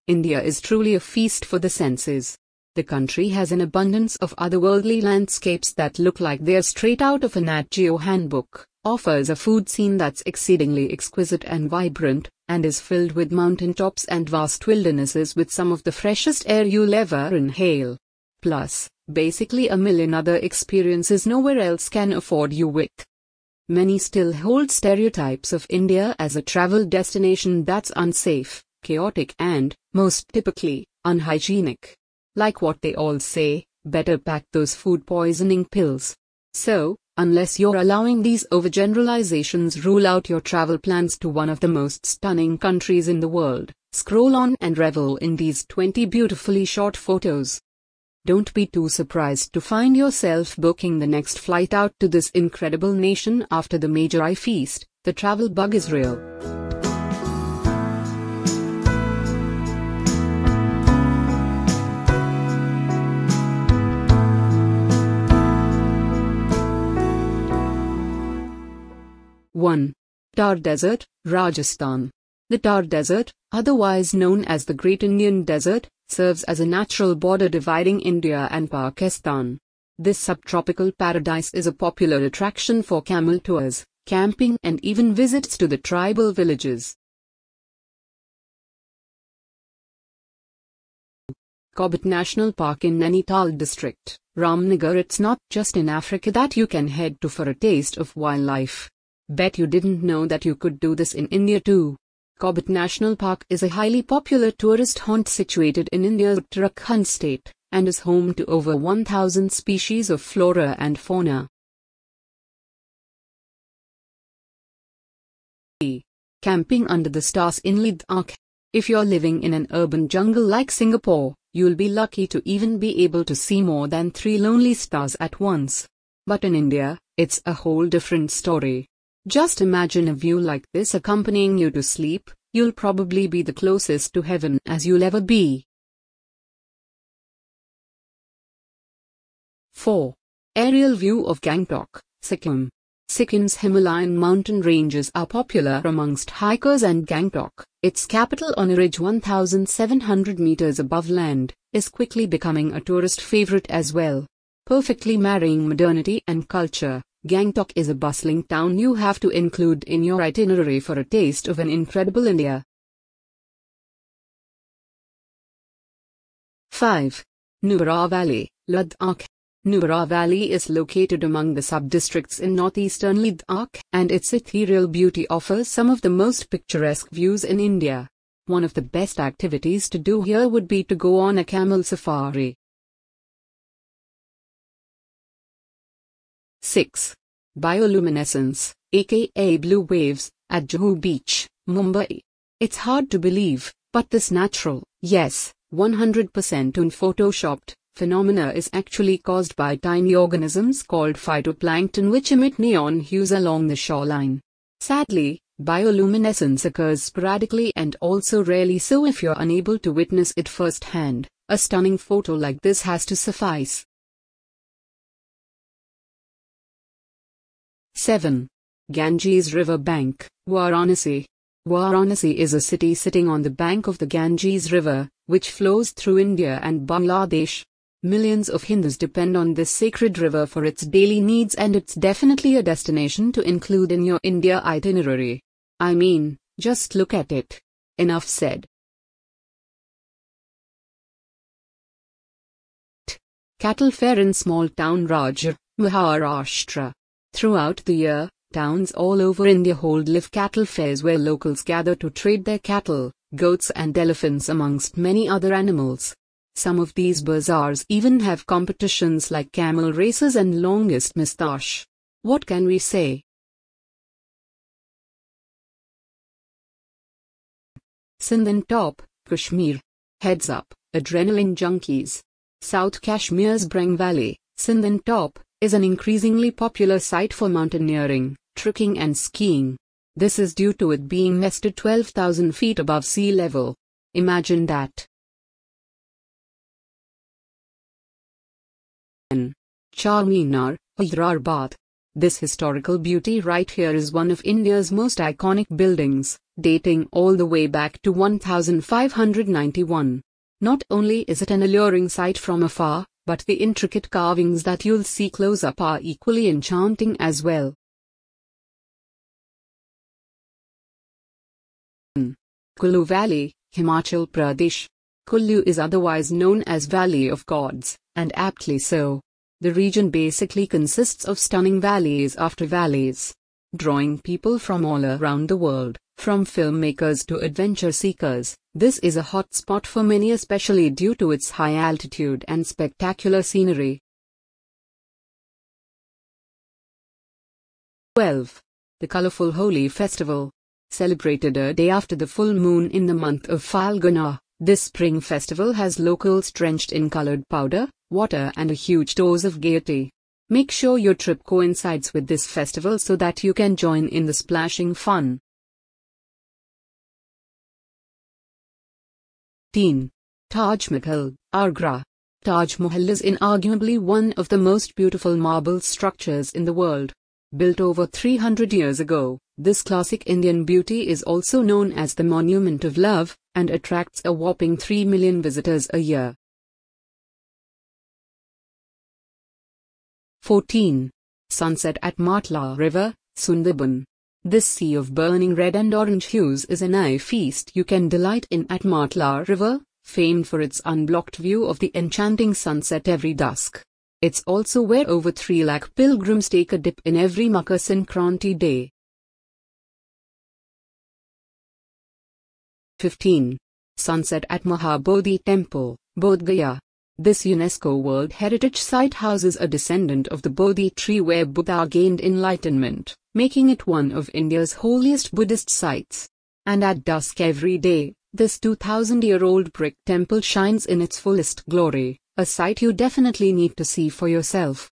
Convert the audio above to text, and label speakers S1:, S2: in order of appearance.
S1: India is truly a feast for the senses. The country has an abundance of otherworldly landscapes that look like they're straight out of a Nat Geo handbook, offers a food scene that's exceedingly exquisite and vibrant, and is filled with mountaintops and vast wildernesses with some of the freshest air you'll ever inhale. Plus, basically a million other experiences nowhere else can afford you with. Many still hold stereotypes of India as a travel destination that's unsafe, chaotic and, most typically, unhygienic. Like what they all say, better pack those food poisoning pills. So, unless you're allowing these overgeneralizations rule out your travel plans to one of the most stunning countries in the world, scroll on and revel in these 20 beautifully shot photos. Don't be too surprised to find yourself booking the next flight out to this incredible nation after the major eye feast. The travel bug is real. One. Thar Desert, Rajasthan. The Thar Desert, otherwise known as the Great Indian Desert, serves as a natural border dividing India and Pakistan. This subtropical paradise is a popular attraction for camel tours, camping and even visits to the tribal villages. Corbett National Park in Nainital District, Ramnagar. It's not just in Africa that you can head to for a taste of wildlife. Bet you didn't know that you could do this in India too. Corbett National Park is a highly popular tourist haunt situated in India's Uttarakhand state, and is home to over 1,000 species of flora and fauna. Camping under the stars in Ladakh. If you're living in an urban jungle like Singapore, you'll be lucky to even be able to see more than 3 lonely stars at once. But in India, it's a whole different story. Just imagine a view like this accompanying you to sleep. You'll probably be the closest to heaven as you'll ever be. 4. Aerial view of Gangtok, Sikkim. Sikkim's Himalayan mountain ranges are popular amongst hikers, and Gangtok, its capital on a ridge 1,700 meters above land, is quickly becoming a tourist favorite as well. Perfectly marrying modernity and culture, Gangtok is a bustling town you have to include in your itinerary for a taste of an incredible India. 5. Nubra Valley, Ladakh. Nubra Valley is located among the sub-districts in northeastern Ladakh, and its ethereal beauty offers some of the most picturesque views in India. One of the best activities to do here would be to go on a camel safari. 6. Bioluminescence, aka blue waves, at Juhu Beach, Mumbai. It's hard to believe, but this natural, yes, 100% unphotoshopped, phenomena is actually caused by tiny organisms called phytoplankton which emit neon hues along the shoreline. Sadly, bioluminescence occurs sporadically and also rarely, so if you're unable to witness it firsthand, a stunning photo like this has to suffice. 7. Ganges River Bank, Varanasi. Varanasi is a city sitting on the bank of the Ganges River, which flows through India and Bangladesh. Millions of Hindus depend on this sacred river for its daily needs, and it's definitely a destination to include in your India itinerary. I mean, just look at it. Enough said. Cattle fair in small town Rajur, Maharashtra. Throughout the year, towns all over India hold live cattle fairs where locals gather to trade their cattle, goats and elephants amongst many other animals. Some of these bazaars even have competitions like camel races and longest moustache. What can we say? Sindh top, Kashmir. Heads up, adrenaline junkies. South Kashmir's Brang Valley, Sindh top, is an increasingly popular site for mountaineering, trekking and skiing. This is due to it being nested 12,000 feet above sea level. Imagine that. Charminar, Hyderabad. This historical beauty right here is one of India's most iconic buildings, dating all the way back to 1591. Not only is it an alluring sight from afar, but the intricate carvings that you'll see close up are equally enchanting as well. Kullu Valley, Himachal Pradesh. Kullu is otherwise known as Valley of Gods, and aptly so. The region basically consists of stunning valleys after valleys, drawing people from all around the world, from filmmakers to adventure seekers. This is a hot spot for many, especially due to its high altitude and spectacular scenery. 12. The colorful Holi festival. Celebrated a day after the full moon in the month of Falguna, this spring festival has locals drenched in colored powder, water and a huge dose of gaiety. Make sure your trip coincides with this festival so that you can join in the splashing fun. 13. Taj Mahal, Agra. Taj Mahal is inarguably one of the most beautiful marble structures in the world. Built over 300 years ago, this classic Indian beauty is also known as the Monument of Love, and attracts a whopping 3 million visitors a year. 14. Sunset at Matla River, Sundarban. This sea of burning red and orange hues is an eye feast you can delight in at Matla River, famed for its unblocked view of the enchanting sunset every dusk. It's also where over 3 lakh pilgrims take a dip in every Makar Sankranti day. 15. Sunset at Mahabodhi Temple, Bodh Gaya. This UNESCO World Heritage Site houses a descendant of the Bodhi tree where Buddha gained enlightenment, making it one of India's holiest Buddhist sites. And at dusk every day, this 2,000-year-old brick temple shines in its fullest glory, a sight you definitely need to see for yourself.